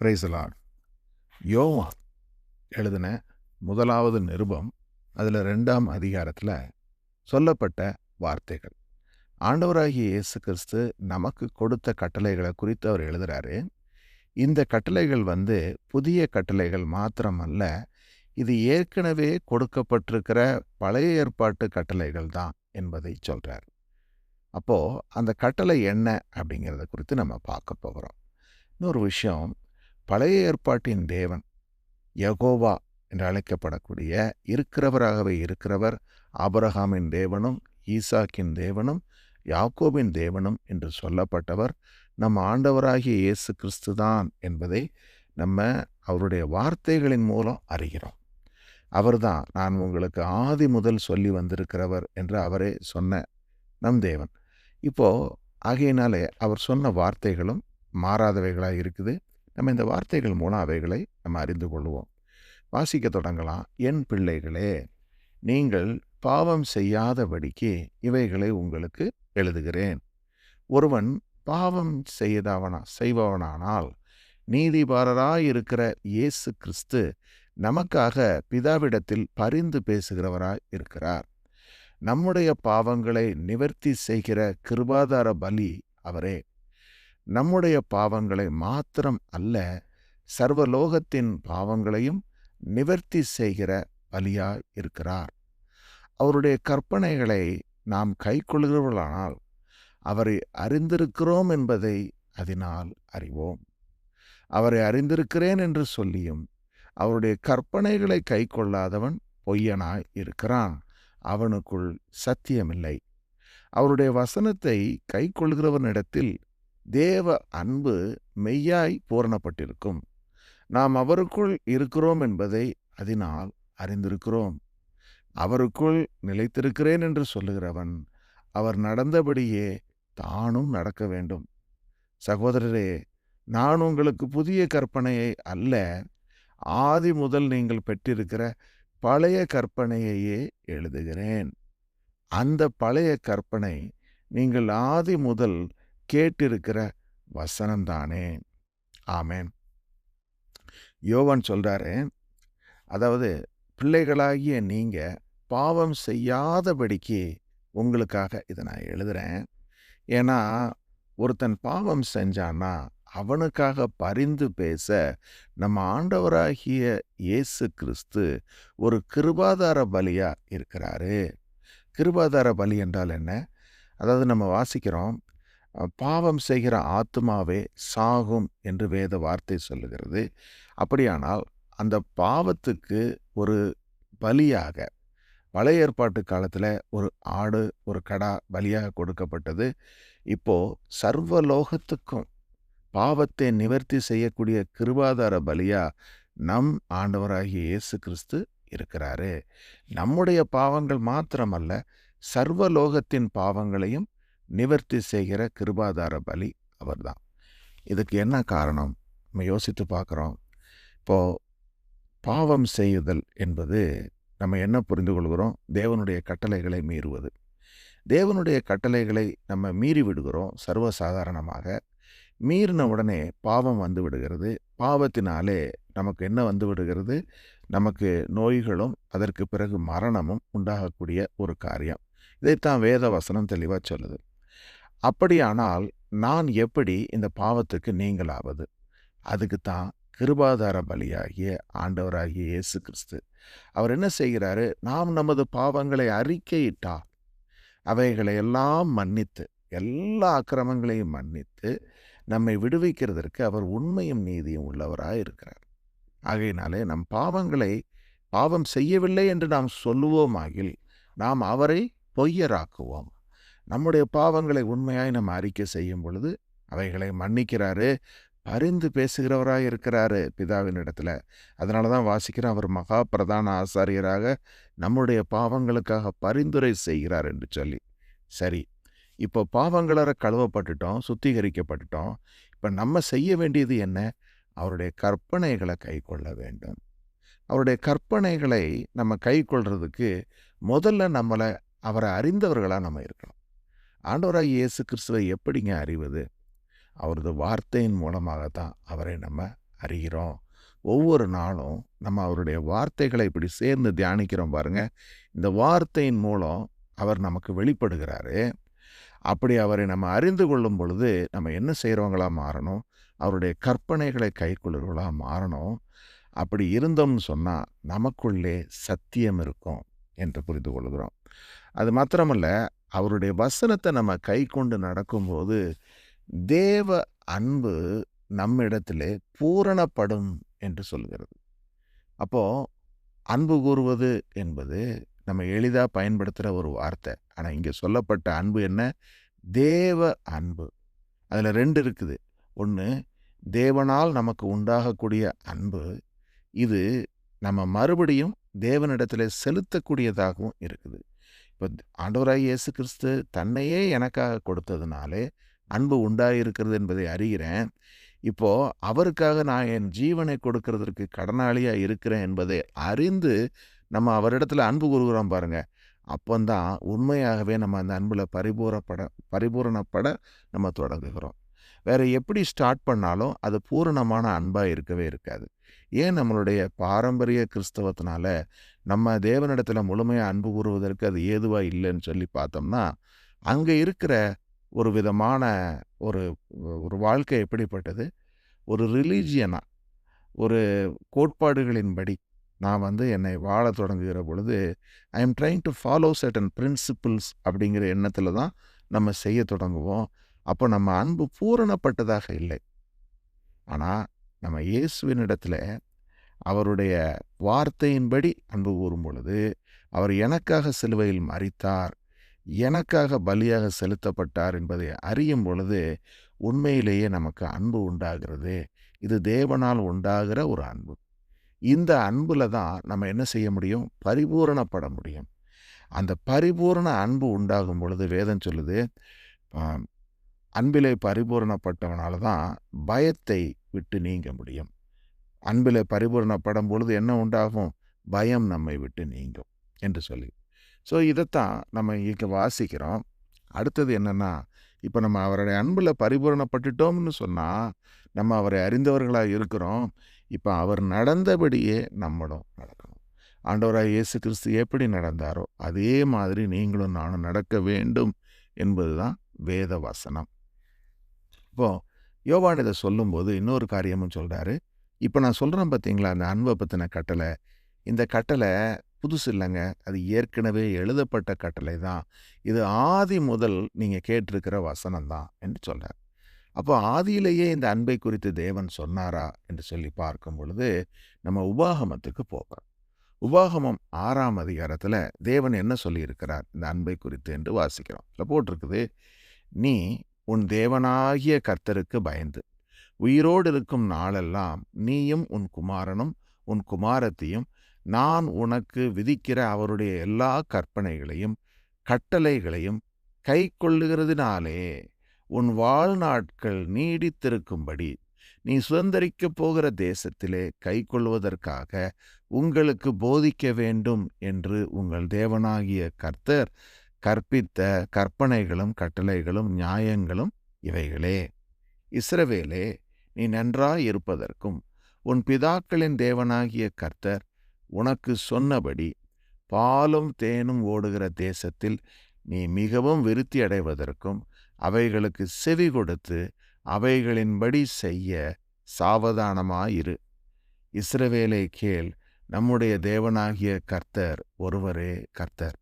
Praise the Lord. யோவான் எழுதின முதலாவது நிருபம், அதில் 2ஆம் அதிகாரத்தில் சொல்லப்பட்ட வார்த்தைகள். ஆண்டவராகிய இயேசு கிறிஸ்து நமக்கு கொடுத்த கட்டளைகளை குறித்து அவர் எழுதுகிறாரு. இந்த கட்டளைகள் புதிய கட்டளைகள் மாத்திரமல்ல, இது ஏற்கனவே கொடுக்கப்பட்டிருக்கிற பழைய ஏற்பாட்டு கட்டளைகள் தான் என்பதை சொல்கிறார். அப்போது அந்த கட்டளை என்ன அப்படிங்கிறத குறித்து நம்ம பார்க்க போகிறோம். இன்னொரு விஷயம், பழைய ஏற்பாட்டின் தேவன் யெகோவா என்று அழைக்கப்படக்கூடிய இருக்கிறவராகவே இருக்கிறவர், ஆபிரகாமின் தேவனும் ஈசாக்கின் தேவனும் யாக்கோபின் தேவனும் என்று சொல்லப்பட்டவர் நம் ஆண்டவராகிய இயேசு கிறிஸ்து தான் என்பதை நம்ம அவருடைய வார்த்தைகளின் மூலம் அறிகிறோம். அவர்தான் நான் உங்களுக்கு ஆதி முதல் சொல்லி வந்திருக்கிறவர் என்று அவரே சொன்ன நம் தேவன். ஆகையினாலே அவர் சொன்ன வார்த்தைகளும் மாறாதவைகளாக இருக்குது. நம்ம இந்த வார்த்தைகள் மூலம் அவைகளை நம்ம அறிந்து கொள்வோம். வாசிக்க தொடங்கலாம். என் பிள்ளைகளே, நீங்கள் பாவம் செய்யாதபடிக்கு இவைகளை உங்களுக்கு எழுதுகிறேன். ஒருவன் பாவம் செய்பவனானால் நீதிபாரராயிருக்கிற இயேசு கிறிஸ்து நமக்காக பிதாவிடத்தில் பரிந்து பேசுகிறவராய் இருக்கிறார். நம்முடைய பாவங்களை நிவர்த்தி செய்கிற கிருபாதார பலி அவரே. நம்முடைய பாவங்களை மாத்திரம் அல்ல, சர்வலோகத்தின் பாவங்களையும் நிவர்த்தி செய்கிற பலியாய் இருக்கிறார். அவருடைய கற்பனைகளை நாம் கைக்கொள்கிறவர்களானால் அவரை அறிந்திருக்கிறோம் என்பதை அதனால் அறிவோம். அவரை அறிந்திருக்கிறேன் என்று சொல்லியும் அவருடைய கற்பனைகளை கைக்கொள்ளாதவன் பொய்யனாய் இருக்கிறான், அவனுக்குள் சத்தியமில்லை. அவருடைய வசனத்தை கைக்கொள்கிறவனிடத்தில் தேவ அன்பு மெய்யாய் பூரணப்பட்டிருக்கும். நாம் அவருக்குள் இருக்கிறோம் என்பதை அதனால் அறிந்திருக்கிறோம். அவருக்குள் நிலைத்திருக்கிறேன் என்று சொல்லுகிறவன் அவர் நடந்தபடியே தானும் நடக்க வேண்டும். சகோதரரே, நான் உங்களுக்கு புதிய கற்பனையை அல்ல, ஆதி முதல் நீங்கள் பெற்றிருக்கிற பழைய கற்பனையையே எழுதுகிறேன். அந்த பழைய கற்பனை நீங்கள் ஆதி முதல் கேட்டிருக்கிற வசனம்தானே. ஆமேன். யோவான் சொல்றாரு, அதாவது பிள்ளைகளாகிய நீங்க பாவம் செய்யாதபடிக்கு உங்களுக்காக இதை நான் எழுதுறேன். ஏன்னா ஒருத்தன் பாவம் செஞ்சான்னா அவனுக்காக பரிந்து பேச நம்ம ஆண்டவராகிய இயேசு கிறிஸ்து ஒரு கிருபாதார பலியா இருக்கிறாரு. கிருபாதார பலி என்றால் என்ன? அதாவது நம்ம வாசிக்கிறோம், பாவம் செய்கிற ஆத்மாவே சாகும் என்று வேத வார்த்தை சொல்லுகிறது. அப்படியானால் அந்த பாவத்துக்கு ஒரு பலியாக பழைய ஏற்பாட்டு காலத்தில் ஒரு ஆடு ஒரு கடா பலியாக கொடுக்கப்பட்டது. இப்போது சர்வலோகத்துக்கும் பாவத்தை நிவர்த்தி செய்யக்கூடிய கிருபாதார பலியா நம் ஆண்டவராகிய இயேசு கிறிஸ்து இருக்கிறாரு. நம்முடைய பாவங்கள் மாத்திரமல்ல, சர்வலோகத்தின் பாவங்களையும் நிவர்த்தி செய்கிற கிருபாதார பலி அவர்தான். இதுக்கு என்ன காரணம்? நம்ம யோசித்து பார்க்குறோம். இப்போது பாவம் செய்யுதல் என்பது நம்ம என்ன புரிந்து கொள்கிறோம்? தேவனுடைய கட்டளைகளை மீறுவது. தேவனுடைய கட்டளைகளை நம்ம மீறி விடுகிறோம். சர்வசாதாரணமாக மீறின உடனே பாவம் வந்து விடுகிறது. பாவத்தினாலே நமக்கு என்ன வந்து விடுகிறது? நமக்கு நோய்களும் அதற்கு பிறகு மரணமும் உண்டாகக்கூடிய ஒரு காரியம். இதைத்தான் வேத வசனம் தெளிவாக சொல்லுது. அப்படியானால் நான் எப்படி இந்த பாவத்துக்கு நீங்களாவது? அதுக்குத்தான் கிருபாதார பலியாகிய ஆண்டவராகிய இயேசு கிறிஸ்து அவர் என்ன செய்கிறாரு? நாம் நமது பாவங்களை அறிக்கையிட்டால் அவைகளை எல்லாம் மன்னித்து, எல்லா அக்கிரமங்களையும் மன்னித்து நம்மை விடுவிக்கிறதற்கு அவர் உண்மையும் நீதியும் உள்ளவராய் இருக்கிறார். ஆகையினாலே நம் பாவம் செய்யவில்லை என்று நாம் சொல்லுவோமாகில் நாம் அவரை பொய்யராக்குவோம். நம்முடைய பாவங்களை உண்மையாய் நம்ம அறிக்கை செய்யும் பொழுது அவைகளை மன்னிக்கிறாரு, பரிந்து பேசுகிறவராய் இருக்கிறாரு பிதாவின் இடத்துல. அதனால தான் வாசிக்கிறோம், அவர் மகா பிரதான ஆசாரியராக நம்முடைய பாவங்களுக்காக பரிந்துரை செய்கிறார் என்று சொல்லி. சரி, இப்போ பாவங்களற கழுவப்பட்டுட்டோம், சுத்திகரிக்கப்பட்டுட்டோம். இப்போ நம்ம செய்ய வேண்டியது என்ன? அவருடைய கற்பனைகளை கை கொள்ள வேண்டும். அவருடைய கற்பனைகளை நம்ம கை கொள்றதுக்கு முதல்ல அவரை அறிந்தவர்களாக நம்ம இருக்கணும். ஆண்டவராகிய இயேசு கிறிஸ்துவை எப்படிங்க அறிவது? அவரது வார்த்தையின் மூலமாகத்தான் அவரை நம்ம அறிகிறோம். ஒவ்வொரு நாளும் நம்ம அவருடைய வார்த்தைகளை இப்படி சேர்ந்து தியானிக்கிறோம் பாருங்க. இந்த வார்த்தையின் மூலம் அவர் நமக்கு வெளிப்படுகிறாரு. அப்படி அவரை நம்ம அறிந்து கொள்ளும் பொழுது நம்ம என்ன செய்கிறவங்களா மாறணும்? அவருடைய கற்பனைகளை கைக்கொள்ளுகிறவர்களா மாறணும். அப்படி இருந்தோம்னு சொன்னால் நமக்குள்ளே சத்தியம் இருக்கும் என்று புரிந்து கொள்கிறோம். அது மாத்திரமல்ல, அவருடைய வசனத்தை நம்ம கை கொண்டு நடக்கும்போது தேவ அன்பு நம்மிடத்திலே பூரணப்படும் என்று சொல்கிறது. அப்போ அன்பு கூறுவது என்பது நம்ம எளிதாக பயன்படுத்துகிற ஒரு வார்த்தை. ஆனால் இங்கே சொல்லப்பட்ட அன்பு என்ன? தேவ அன்பு. அதில் 2 இருக்குது. ஒன்று, தேவனால் நமக்கு உண்டாகக்கூடிய அன்பு. இது நம்ம மறுபடியும் தேவனிடத்தில் செலுத்தக்கூடியதாகவும் இருக்குது. இப்போ ஆண்டவராகிய இயேசு கிறிஸ்து தன்னையே எனக்காக கொடுத்ததுனாலே அன்பு உண்டாயிருக்கிறது என்பதை அறிகிறேன். இப்போ அவருக்காக நான் என் ஜீவனை கொடுக்கறதற்கு கடனாளியாக இருக்கிறேன் என்பதை அறிந்து நம்ம அவரிடத்துல அன்பு கூறுகிறோம் பாருங்க. அப்போந்தான் உண்மையாகவே நம்ம அந்த அன்பில் பரிபூரணப்பட நம்ம தொடங்குகிறோம். வேற எப்படி ஸ்டார்ட் பண்ணாலும் அது பூரணமான அன்பாக இருக்கவே இருக்காது. ஏன் நம்மளுடைய பாரம்பரிய கிறிஸ்தவத்தினால நம்ம தேவனிடத்தில் முழுமையாக அன்பு கூறுவதற்கு அது ஏதுவாக இல்லைன்னு சொல்லி பார்த்தோம்னா, அங்கே இருக்கிற ஒரு விதமான ஒரு ஒரு வாழ்க்கை எப்படிப்பட்டது? ஒரு ரிலீஜியனாக, ஒரு கோட்பாடுகளின்படி நான் என்னை வாழ தொடங்குகிற பொழுது, I am trying to follow certain principles அப்படிங்கிற எண்ணத்தில் தான் நம்ம செய்ய தொடங்குவோம். அப்போ நம்ம அன்பு பூரணப்பட்டதாக இல்லை. ஆனால் நம்ம இயேசுவினிடத்தில் அவருடைய வார்த்தையின்படி அன்பு கூறும் பொழுது, அவர் எனக்காக சிலுவையில் மரித்தார், எனக்காக பலியாக செலுத்தப்பட்டார் என்பதை அறியும் பொழுது உண்மையிலேயே நமக்கு அன்பு உண்டாகிறது. இது தேவனால் உண்டாகிற ஒரு அன்பு. இந்த அன்புல தான் நம்ம என்ன செய்ய முடியும்? பரிபூரணப்பட முடியும். அந்த பரிபூரண அன்பு உண்டாகும் பொழுது வேதம் சொல்லுது, அன்பிலே பரிபூரணப்பட்டவனால தான் பயத்தை விட்டு நீங்க முடியும். அன்பிலே பரிபூரணப்படும் பொழுது என்ன உண்டாகும்? பயம் நம்மை விட்டு நீங்கும் என்று சொல்லி. ஸோ இதைத்தான் நம்ம இங்கே வாசிக்கிறோம். அடுத்தது என்னென்னா, இப்போ நம்ம அவருடைய அன்பில் பரிபூரணப்பட்டுட்டோம்னு சொன்னால் நம்ம அவரை அறிந்தவர்களாக இருக்கிறோம். இப்போ அவர் நடந்தபடியே நம்மளும் நடக்கணும். ஆண்டவராக இயேசு கிறிஸ்து எப்படி நடந்தாரோ அதே மாதிரி நீங்களும் நானும் நடக்க வேண்டும் என்பது தான் வேத வசனம். இப்போது யோவான் இதை சொல்லும்போது இன்னொரு காரியமும் சொல்கிறாரு. இப்போ நான் சொல்கிறேன் பார்த்தீங்களா, அந்த அன்பை பற்றின கட்டளை. இந்த கட்டளை புதுசு இல்லைங்க. அது ஏற்கனவே எழுதப்பட்ட கட்டளை தான். இது ஆதி முதல் நீங்கள் கேட்டிருக்கிற வசனம் தான் என்று சொல்கிறார். அப்போ ஆதியிலேயே இந்த அன்பை குறித்து தேவன் சொன்னாரா என்று சொல்லி பார்க்கும் பொழுது நம்ம உபாகமத்துக்கு போகிறோம். உபாகமம் 6ஆம் அதிகாரத்தில் தேவன் என்ன சொல்லியிருக்கிறார் இந்த அன்பை குறித்து என்று வாசிக்கிறோம். இதில் போட்டிருக்குது, நீ உன் தேவனாகிய கர்த்தருக்கு பயந்து உயிரோடு இருக்கும் நாளெல்லாம் நீயும் உன் குமாரனும் உன் குமாரத்தியும் நான் உனக்கு விதிக்கிற அவருடைய எல்லா கற்பனைகளையும் கட்டளைகளையும் கை கொள்ளுகிறதுனாலே உன் வாழ்நாட்கள் நீடித்திருக்கும்படி நீ சுதந்தரிக்கப் போகிற தேசத்திலே கை கொள்வதற்காக உங்களுக்கு போதிக்க வேண்டும் என்று உங்கள் தேவனாகிய கர்த்தர் கற்பித்த கற்பனைகளும் கட்டளைகளும் நியாயங்களும் இவைகளே. இஸ்ரவேலே, நீ நன்றாய் இருப்பதற்கும் உன் பிதாக்களின் தேவனாகிய கர்த்தர் உனக்கு சொன்னபடி பாலும் தேனும் ஓடுகிற தேசத்தில் நீ மிகவும் விருத்தி அடைவதற்கும் அவைகளுக்கு செவி கொடுத்து அவைகளின்படி செய்ய சாவதானமாயிரு. இஸ்ரவேலை கேள், நம்முடைய தேவனாகிய கர்த்தர் ஒருவரே கர்த்தர்.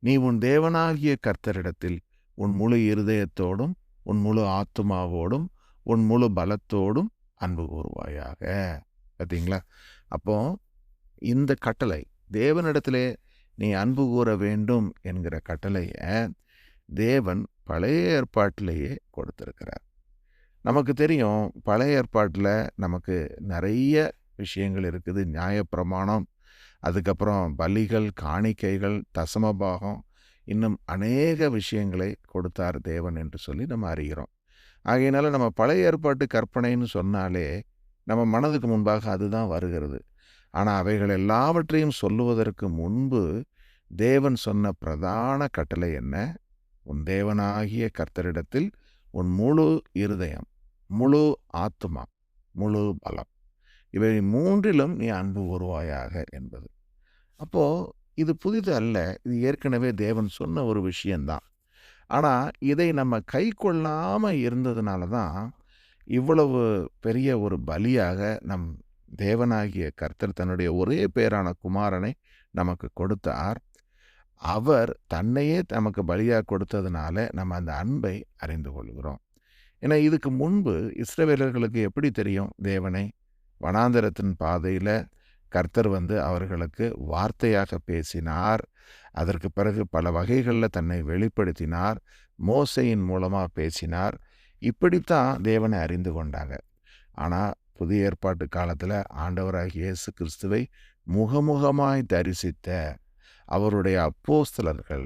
நீ உன் தேவனாகிய கர்த்தரிடத்தில் உன் முழு இருதயத்தோடும் உன் முழு ஆத்துமாவோடும் உன் முழு பலத்தோடும் அன்பு கூறுவாயாக. பார்த்தீங்களா? அப்போ இந்த கட்டளை, தேவனிடத்திலே நீ அன்பு கூற வேண்டும் என்கிற கட்டளையை தேவன் பழைய ஏற்பாட்டிலேயே கொடுத்திருக்கிறார். நமக்கு தெரியும், பழைய ஏற்பாட்டில் நமக்கு நிறைய விஷயங்கள் இருக்குது. நியாயப்பிரமாணம், அதுக்கப்புறம் பலிகள், காணிக்கைகள், தசமபாகம், இன்னும் அநேக விஷயங்களை கொடுத்தார் தேவன் என்று சொல்லி நம்ம அறிகிறோம். ஆகையினால நம்ம பழைய ஏற்பாட்டு கற்பனைன்னு சொன்னாலே நம்ம மனதுக்கு முன்பாக அதுதான் வருகிறது. ஆனால் அவைகள் எல்லாவற்றையும் சொல்லுவதற்கு முன்பு தேவன் சொன்ன பிரதான கட்டளை என்ன? உன் தேவனாகிய கர்த்தரிடத்தில் உன் முழு இருதயம், முழு ஆத்துமா, முழு பலம், இவை மூன்றிலும் நீ அன்பு கூறுவாயாக என்பது. அப்போ இது புதிது அல்ல. இது ஏற்கனவே தேவன் சொன்ன ஒரு விஷயம்தான். ஆனா, இதை நம்ம கைக்கொள்ளாம இருந்ததுனால தான், இவ்வளவு பெரிய ஒரு பலியாக நம் தேவனாகிய கர்த்தர் தன்னுடைய ஒரே பேரான குமாரனை நமக்கு கொடுத்தார். அவர் தன்னையே நமக்கு பலியா கொடுத்ததுனால, நம்ம அந்த அன்பை அறிந்து கொள்கிறோம். ஏன்னா, இதுக்கு முன்பு இஸ்ரவேலர்களுக்கு எப்படி தெரியும் தேவனை? வனாந்தரத்தின் பாதையில கர்த்தர் அவர்களுக்கு வார்த்தையாக பேசினார். அதற்கு பிறகு பல வகைகள்ல தன்னை வெளிப்படுத்தினார். மோசேயின் மூலமா பேசினார். இப்படித்தான் தேவனை அறிந்து கொண்டாங்க. ஆனா, புதிய ஏற்பாட்டு காலத்துல ஆண்டவராகிய இயேசு கிறிஸ்துவை முகமுகமாய் தரிசித்த அவருடைய அப்போஸ்தலர்கள்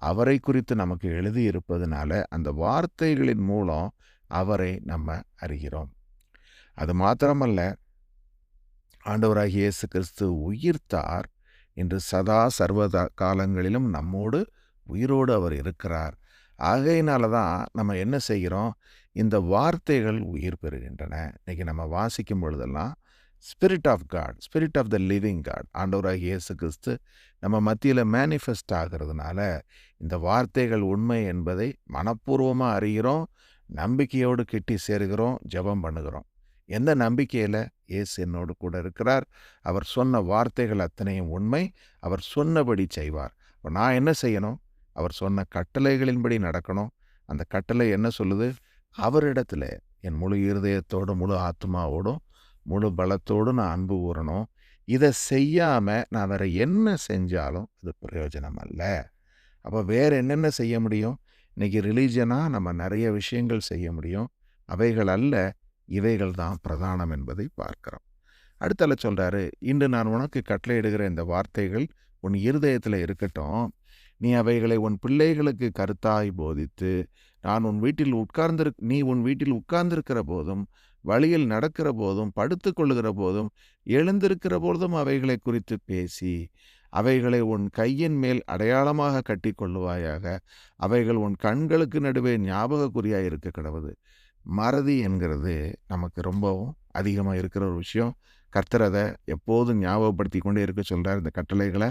அவரை குறித்து நமக்கு எழுதியிருப்பதனால, அந்த வார்த்தைகளின் மூலம் அவரை நம்ம அறிகிறோம். அது மாத்திரமல்ல, ஆண்டவராகிய இயேசு கிறிஸ்து உயிர்த்தார். இன்று சதா சர்வதா காலங்களிலும் நம்மோடு உயிரோடு அவர் இருக்கிறார். ஆகையினால தான் நம்ம என்ன செய்கிறோம்? இந்த வார்த்தைகள் உயிர் பெறுகின்றன. இன்னைக்கு நம்ம வாசிக்கும் பொழுதெல்லாம் spirit of God, spirit of the living God, ஆண்டவராகிய இயேசு கிறிஸ்து நம்ம மத்தியில் மேனிஃபெஸ்ட் ஆகிறதுனால இந்த வார்த்தைகள் உண்மை என்பதை மனப்பூர்வமாக அறிகிறோம். நம்பிக்கையோடு கிட்டி சேருகிறோம், ஜெபம் பண்ணுகிறோம். எந்த நம்பிக்கையில்? இயேசு என்னோடு கூட இருக்கிறார். அவர் சொன்ன வார்த்தைகள் அத்தனையும் உண்மை. அவர் சொன்னபடி செய்வார். இப்போ நான் என்ன செய்யணும்? அவர் சொன்ன கட்டளைகளின்படி நடக்கணும். அந்த கட்டளை என்ன சொல்லுது? அவரிடத்துல என் முழு இருதயத்தோடும், முழு ஆத்மாவோடும், முழு பலத்தோடும் நான் அன்பு கூறணும். இதை செய்யாமல் நான் வேற என்ன செஞ்சாலும் அது பிரயோஜனம் அல்ல. அப்போ வேறு என்னென்ன செய்ய முடியும்? இன்றைக்கி ரிலீஜனாக நம்ம நிறைய விஷயங்கள் செய்ய முடியும். அவைகள் அல்ல, இவைகள் தான் பிரதானம் என்பதை பார்க்கிறோம். அடுத்தால சொல்கிறாரு, இன்று நான் உனக்கு கட்டளையிடுகிற இந்த வார்த்தைகள் உன் இருதயத்தில் இருக்கட்டும். நீ அவைகளை உன் பிள்ளைகளுக்கு கருத்தாய் போதித்து, நீ உன் வீட்டில் உட்கார்ந்திருக்கிற போதும், வழியில் நடக்கிற போதும், படுத்து கொள்ளுகிற போதும், எழுந்திருக்கிற போதும் அவைகளை குறித்து பேசி, அவைகளை உன் கையின் மேல் அடையாளமாக கட்டி கொள்ளுவாயாக. அவைகள் உன் கண்களுக்கு நடுவே ஞாபக குறியாய் இருக்க கடவுது. மறதி என்கிறது நமக்கு ரொம்பவும் அதிகமாக இருக்கிற ஒரு விஷயம். கர்த்தர் அதை எப்போதும் ஞாபகப்படுத்தி கொண்டே இருக்க சொல்கிறார் இந்த கட்டளைகளை.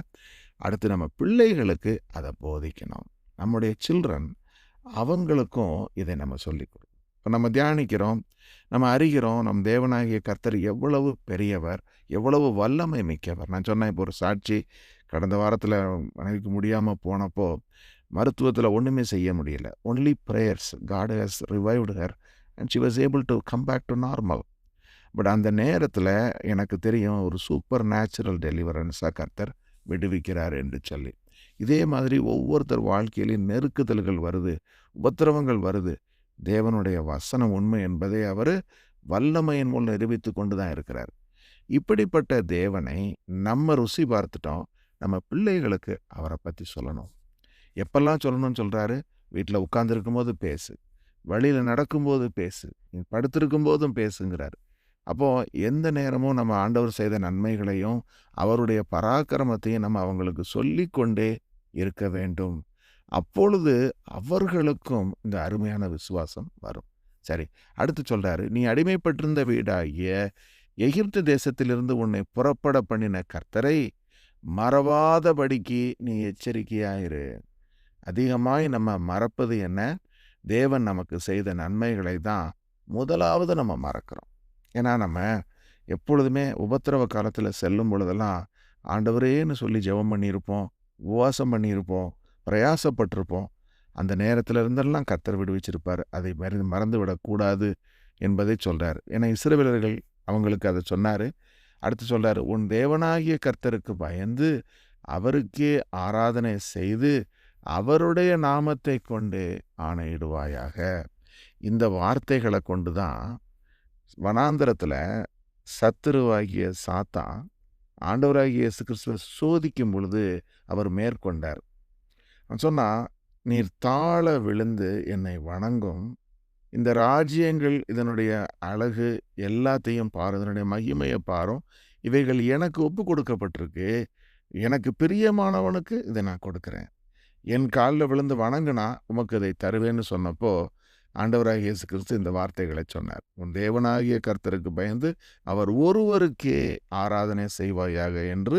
அடுத்து நம்ம பிள்ளைகளுக்கு அதை போதிக்கணும். நம்முடைய சில்ட்ரன், அவங்களுக்கும் இதை நம்ம சொல்லிக் கொடுக்கணும். இப்போ நம்ம தியானிக்கிறோம், நம்ம அறிகிறோம் நம் தேவனாகிய கர்த்தர் எவ்வளவு பெரியவர், எவ்வளவு வல்லமை மிக்கவர். நான் சொன்னேன், இப்போ ஒரு சாட்சி, கடந்த வாரத்தில் மனைவிக்கு முடியாமல் போனப்போ மருத்துவத்தில் ஒன்றுமே செய்ய முடியல. Only prayers, God has revived her and she was able to come back to normal. But அந்த நேரத்தில் எனக்கு தெரியும், ஒரு சூப்பர் நேச்சுரல் டெலிவரன்ஸாக கர்த்தர் விடுவிக்கிறார் என்று சொல்லி. இதே மாதிரி ஒவ்வொருத்தர் வாழ்க்கையிலையும் நெருக்குதல்கள் வருது, உபத்திரவங்கள் வருது. தேவனுடைய வசனம் உண்மை என்பதை அவர் வல்லமையின் மூலம் நிரூபித்து கொண்டு தான் இருக்கிறார். இப்படிப்பட்ட தேவனை நம்ம ருசி பார்த்துட்டோம். நம்ம பிள்ளைகளுக்கு அவரை பற்றி சொல்லணும். எப்பெல்லாம் சொல்லணும்னு சொல்கிறாரு? வீட்டில் உட்கார்ந்துருக்கும் போது பேசு, வழியில் நடக்கும்போது பேசு, நீ படுத்திருக்கும் போதும் பேசுங்கிறார். அப்போது எந்த நேரமும் நம்ம ஆண்டவர் செய்த நன்மைகளையும் அவருடைய பராக்கிரமத்தையும் நம்ம அவங்களுக்கு சொல்லி கொண்டே இருக்க வேண்டும். அப்பொழுது அவர்களுக்கும் இந்த அருமையான விசுவாசம் வரும். சரி, அடுத்து சொல்கிறாரு, நீ அடிமைப்பட்டிருந்த வீடாகிய எகிப்து தேசத்திலிருந்து உன்னை புறப்பட பண்ணின கர்த்தரை மறவாதபடிக்கு நீ எச்சரிக்கையாயிரு. அதிகமாய் நம்ம மறப்பது என்ன? தேவன் நமக்கு செய்த நன்மைகளை தான் முதலாவது நம்ம மறக்கிறோம். ஏன்னா நம்ம எப்பொழுதுமே உபத்திரவ காலத்தில் செல்லும் பொழுதெல்லாம் ஆண்டவரேன்னு சொல்லி ஜெபம் பண்ணியிருப்போம், உபவாசம் பண்ணியிருப்போம், பிரயாசப்பட்டிருப்போம். அந்த நேரத்தில் இருந்தெல்லாம் கர்த்தர் விடுவிச்சிருப்பார். அதை மறந்து விடக்கூடாது என்பதை சொல்கிறார். ஏன்னா இஸ்ரவேலர்கள் அவங்களுக்கு அதை சொன்னார். அடுத்து சொல்கிறார், உன் தேவனாகிய கர்த்தருக்கு பயந்து அவருக்கே ஆராதனை செய்து அவருடைய நாமத்தை கொண்டு ஆணையிடுவாயாக. இந்த வார்த்தைகளை கொண்டு தான் வனாந்தரத்தில் சத்துருவாகிய சாத்தான் ஆண்டவராகிய இயேசு கிறிஸ்துவை சோதிக்கும் பொழுது அவர் மேற்கொண்டார். சொன்னால், நீர் தாழ விழுந்து என்னை வணங்கும், இந்த ராஜ்யங்கள் இதனுடைய அழகு எல்லாத்தையும் பாரும், இதனுடைய மகிமையை பாரும், இவைகள் எனக்கு ஒப்பு கொடுக்கப்பட்டிருக்கு, எனக்கு பிரியமானவனுக்கு இதை நான் கொடுக்குறேன், என் காலில் விழுந்து வணங்குனா உமக்கு இதை தருவேன்னு சொன்னப்போ ஆண்டவராகிய இயேசு கிறிஸ்து இந்த வார்த்தைகளை சொன்னார். உன் தேவனாகிய கர்த்தருக்கு பயந்து அவர் ஒருவருக்கே ஆராதனை செய்வாயாக என்று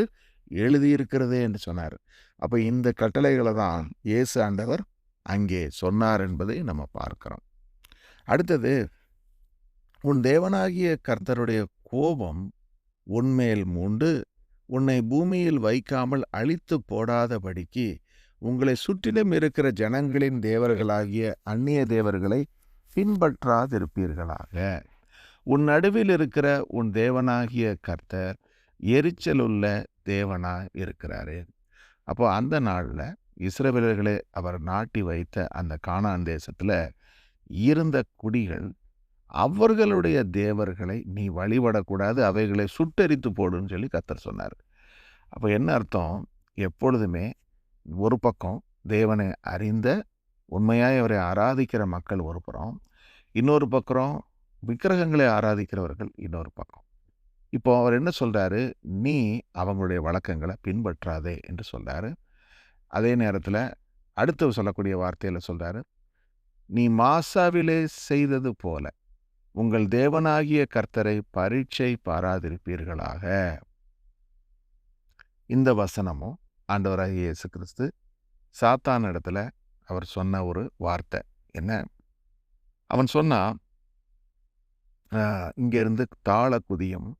எழுதியிருக்கிறதே என்று சொன்னார். அப்போ இந்த கட்டளைகளை தான் இயேசு ஆண்டவர் அங்கே சொன்னார் என்பதை நம்ம பார்க்கிறோம். அடுத்தது, உன் தேவனாகிய கர்த்தருடைய கோபம் உன்மேல் மூண்டு உன்னை பூமியில் வைக்காமல் அழித்து போடாதபடிக்கு உங்களை சுற்றிலும் இருக்கிற ஜனங்களின் தேவர்களாகிய அந்நிய தேவர்களை பின்பற்றாதிருப்பீர்களாக. உன் நடுவில் இருக்கிற உன் தேவனாகிய கர்த்தர் எரிச்சலுள்ள தேவனாய் இருக்கிறாரு. அப்போ அந்த நாளில் இஸ்ரவேலர்களை அவர் நாட்டி வைத்த அந்த கானான் தேசத்தில் இருந்த குடிகள் அவர்களுடைய தேவர்களை நீ வழிபடக்கூடாது, அவைகளை சுட்டெரித்து போடுன்னு சொல்லி கர்த்தர் சொன்னார். அப்போ என்ன அர்த்தம்? எப்பொழுதுமே ஒரு பக்கம் தேவனை அறிந்த உண்மையாய் அவரை ஆராதிக்கிற மக்கள் ஒரு புறம், இன்னொரு பக்கம் விக்கிரகங்களை ஆராதிக்கிறவர்கள் இன்னொரு பக்கம். இப்போ அவர் என்ன சொல்றாரு? நீ அவங்களுடைய வழக்கங்களை பின்பற்றாதே என்று சொல்றாரு. அதே நேரத்தில் அடுத்து சொல்லக்கூடிய வார்த்தையில் சொல்றாரு, நீ மாசாவிலே செய்தது போல உங்கள் தேவனாகிய கர்த்தரை பரீட்சை பாராதிருப்பீர்களாக. இந்த வசனமும் ஆண்டவராகிய இயேசு கிறிஸ்து சாத்தான் இடத்துல அவர் சொன்ன ஒரு வார்த்தை என்ன? அவன் சொன்னா, இங்கிருந்து தாழ குதியும்,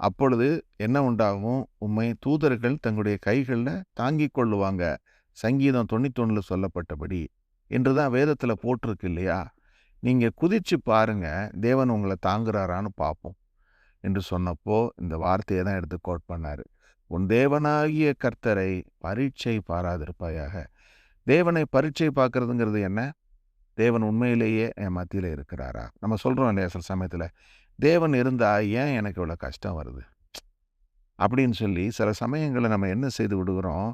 அப்பொழுது என்ன உண்டாகும்? உம்மை தூதர்கள் தங்களுடைய கைகளில் தாங்கிக் கொள்ளுவாங்க. சங்கீதம் 91 சொல்லப்பட்டபடி என்று தான் வேதத்தில் போட்டிருக்கு இல்லையா? நீங்கள் குதிச்சு பாருங்க, தேவன் உங்களை தாங்குறாரான்னு பார்ப்போம் என்று சொன்னப்போ இந்த வார்த்தையை தான் எடுத்து கோட் பண்ணார். உன் தேவனாகிய கர்த்தரை பரீட்சை பாராதிருப்பாயாக. தேவனை பரீட்சை பார்க்கறதுங்கிறது என்ன? தேவன் உண்மையிலேயே என் மத்தியில் இருக்கிறாரா? நம்ம சொல்கிறோம் இல்லையா சில சமயத்தில், தேவன் இருந்தால் ஏன் எனக்கு இவ்வளோ கஷ்டம் வருது அப்படின்னு சொல்லி சில சமயங்களை நம்ம என்ன செய்து விடுகிறோம்?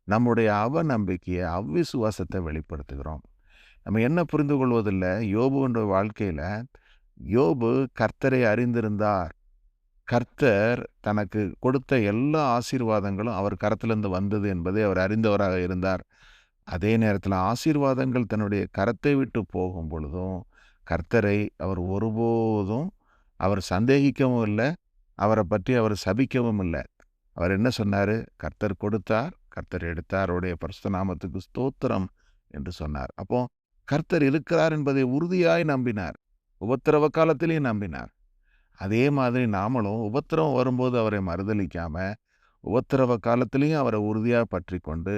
நம்முடைய அவநம்பிக்கையை, அவ்விசுவாசத்தை வெளிப்படுத்துகிறோம். நம்ம என்ன புரிந்து கொள்வதில்லை? யோபுன்ற வாழ்க்கையில் யோபு கர்த்தரை அறிந்திருந்தார். கர்த்தர் தனக்கு கொடுத்த எல்லா ஆசீர்வாதங்களும் அவர் கரத்திலிருந்து வந்தது என்பதை அவர் அறிந்தவராக இருந்தார். அதே நேரத்தில் ஆசீர்வாதங்கள் தன்னுடைய கரத்தை விட்டு போகும் பொழுதும் கர்த்தரை அவர் ஒருபோதும் அவர் சந்தேகிக்கவும் இல்லை, அவரை பற்றி அவர் சபிக்கவும் இல்லை. அவர் என்ன சொன்னார்? கர்த்தர் கொடுத்தார், கர்த்தர் எடுத்தார், அவருடைய பரிசுத்த நாமத்துக்கு ஸ்தோத்திரம் என்று சொன்னார். அப்போ கர்த்தர் இருக்கிறார் என்பதை உறுதியாய் நம்பினார். உபத்திரவ காலத்திலையும் நம்பினார். அதே மாதிரி நாமளும் உபத்திரவம் வரும்போது அவரை மறுதலிக்காம உபத்திரவ காலத்திலையும் அவரை உறுதியாக பற்றி கொண்டு,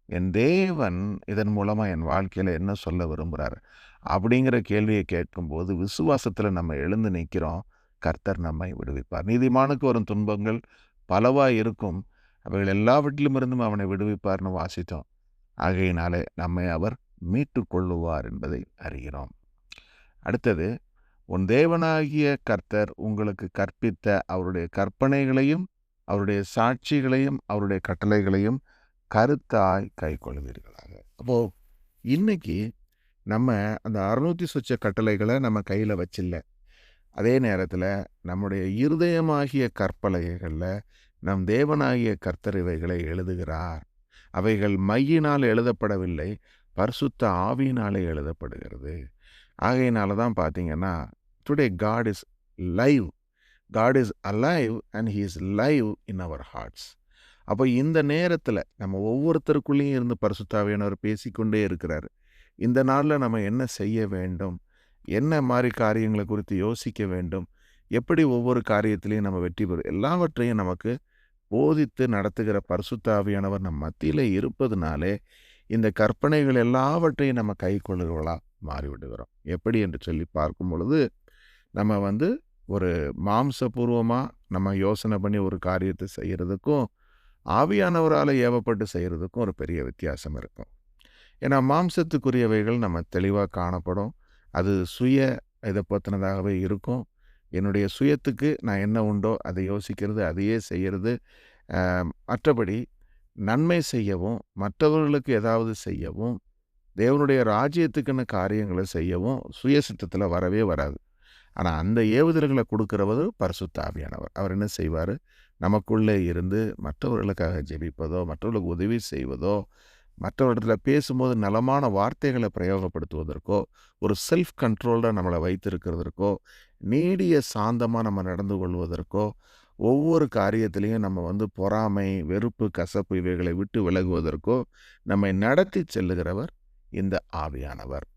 என் தேவன் இதன் மூலமாக என் வாழ்க்கையில் என்ன சொல்ல விரும்புகிறார் அப்படிங்கிற கேள்வியை கேட்கும்போது விசுவாசத்தில் நம்ம எழுந்து நிற்கிறோம். கர்த்தர் நம்மை விடுவிப்பார். நீதிமானுக்கு வரும் துன்பங்கள் பலவாய் இருக்கும், அவைகள் எல்லாவற்றிலும் இருந்தும் அவனை விடுவிப்பார்னு வாசித்தோம். ஆகையினாலே நம்மை அவர் மீட்டு கொள்ளுவார் என்பதை அறிகிறோம். அடுத்தது, உன் தேவனாகிய கர்த்தர் உங்களுக்கு கற்பித்த அவருடைய கற்பனைகளையும் அவருடைய சாட்சிகளையும் அவருடைய கட்டளைகளையும் கருத்தாய் கை கொள்வீர்களாக. அப்போது இன்னைக்கு நம்ம அந்த 600 சொச்ச கட்டளைகளை நம்ம கையில் வச்சில்ல. அதே நேரத்தில் நம்முடைய இருதயமாகிய கற்பலகைகளில் நம் தேவனாகிய கர்த்தர் இவைகளை எழுதுகிறார். அவைகள் மையினால் எழுதப்படவில்லை, பரிசுத்த ஆவியினாலே எழுதப்படுகிறது. ஆகையினால தான் பார்த்தீங்கன்னா, today God is live, God is alive and he is live in our hearts. அப்போ இந்த நேரத்தில் நம்ம ஒவ்வொருத்தருக்குள்ளேயும் இருந்து பரிசுத்த ஆவியானவர் பேசிக்கொண்டே இருக்கிறார். இந்த நாளில் நம்ம என்ன செய்ய வேண்டும், என்ன மாதிரி காரியங்களை குறித்து யோசிக்க வேண்டும், எப்படி ஒவ்வொரு காரியத்திலையும் நம்ம வெற்றி பெறும், எல்லாவற்றையும் நமக்கு போதித்து நடத்துகிற பரிசுத்த ஆவியானவர் நம் மத்தியில் இருப்பதுனாலே இந்த கற்பனைகள் எல்லாவற்றையும் நம்ம கை கொள்ளுகளாக மாறிவிடுகிறோம். எப்படி என்று சொல்லி பார்க்கும் பொழுது, நம்ம ஒரு மாம்சபூர்வமாக நம்ம யோசனை பண்ணி ஒரு காரியத்தை செய்கிறதுக்கும் ஆவியானவரால் ஏவப்பட்டு செய்கிறதுக்கும் ஒரு பெரிய வித்தியாசம் இருக்கும். ஏன்னா மாம்சத்துக்குரியவைகள் நம்ம தெளிவாக காணப்படும், அது சுய இதை பற்றினதாகவே இருக்கும். என்னுடைய சுயத்துக்கு நான் என்ன உண்டோ அதை யோசிக்கிறது, அதையே செய்கிறது. மற்றபடி நன்மை செய்யவும் மற்றவர்களுக்கு ஏதாவது செய்யவும் தேவனுடைய ராஜ்யத்துக்குன்னு காரியங்களை செய்யவும் சுயசித்தத்தில் வரவே வராது. ஆனால் அந்த ஏவுதல்களை கொடுக்கிறவர் பரிசுத்த ஆவியானவர். அவர் என்ன செய்வார்? நமக்குள்ளே இருந்து மற்றவர்களுக்காக ஜெபிப்பதோ மற்றவர்களுக்கு உதவி செய்வதோ மற்றவரிடத்துல பேசும்போது நலமான வார்த்தைகளை பிரயோகப்படுத்துவதற்கோ, ஒரு செல்ஃப் கண்ட்ரோல்டா நம்மளை வைத்திருக்கிறதற்கோ, நீடிய சாந்தமா நம்ம நடந்து கொள்வதற்கோ, ஒவ்வொரு காரியத்திலையும் நம்ம பொறாமை, வெறுப்பு, கசப்பு இவைகளை விட்டு விலகுவதற்கோ நம்மை நடத்தி செல்லுகிறவர் இந்த ஆவியானவர்.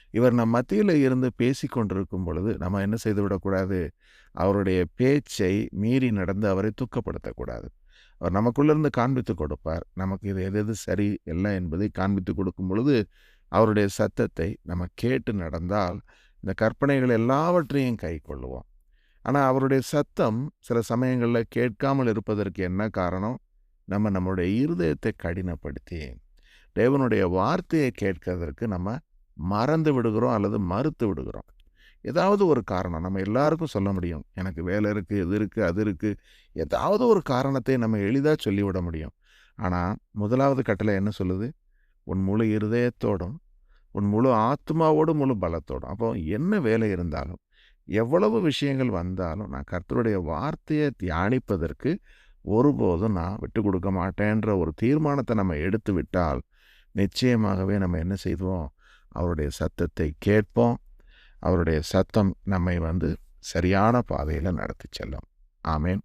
இவர் நம் மத்தியில இருந்து பேசிக் கொண்டிருக்கும் பொழுது நம்ம என்ன செய்துவிடக்கூடாது? அவருடைய பேச்சை மீறி நடந்து அவரை துக்கப்படுத்தக்கூடாது. அவர் நமக்குள்ள இருந்து காண்பித்துக் கொடுப்பார். நமக்கு இது எது எது சரி அல்ல என்பதை காண்பித்துக் கொடுக்கும் பொழுது, அவருடைய சத்தத்தை நம்ம கேட்டு நடந்தால், இந்த கற்பனைகள் எல்லாவற்றையும் கைக்கொள்ளுவோம். ஆனா, அவருடைய சத்தம் சில சமயங்கள்ல கேட்காமல் இருப்பதற்கு என்ன காரணம்? நம்முடைய இருதயத்தை கடினப்படுத்தி, தேவனுடைய வார்த்தையை கேட்கிறதற்கு நம்ம மறந்து விடுகிறோம் அல்லது மறுத்து விடுகிறோம். ஏதாவது ஒரு காரணம் நம்ம எல்லாருக்கும் சொல்ல முடியும். எனக்கு வேலை இருக்கு, இது இருக்கு, அது இருக்கு. ஏதாவது ஒரு காரணத்தை நம்ம எளிதா சொல்லிவிட முடியும். ஆனா, முதலாவது கட்டளை என்ன சொல்லுது? உன் முழு இருதயத்தோடும், உன் முழு ஆத்துமாவோடும், முழு பலத்தோடும். அப்போ என்ன வேலை இருந்தாலும், எவ்வளவு விஷயங்கள் வந்தாலும், நான் கர்த்தருடைய வார்த்தையை தியானிப்பதற்கு ஒருபோதும் நான் விட்டுக் கொடுக்க மாட்டேன்ற ஒரு தீர்மானத்தை நம்ம எடுத்து விட்டால், நிச்சயமாகவே நம்ம என்ன செய்வோம்? அவருடைய சத்தத்தை கேட்போம். அவருடைய சத்தம் நம்மை சரியான பாதையில நடத்திச் செல்லும். ஆமென்.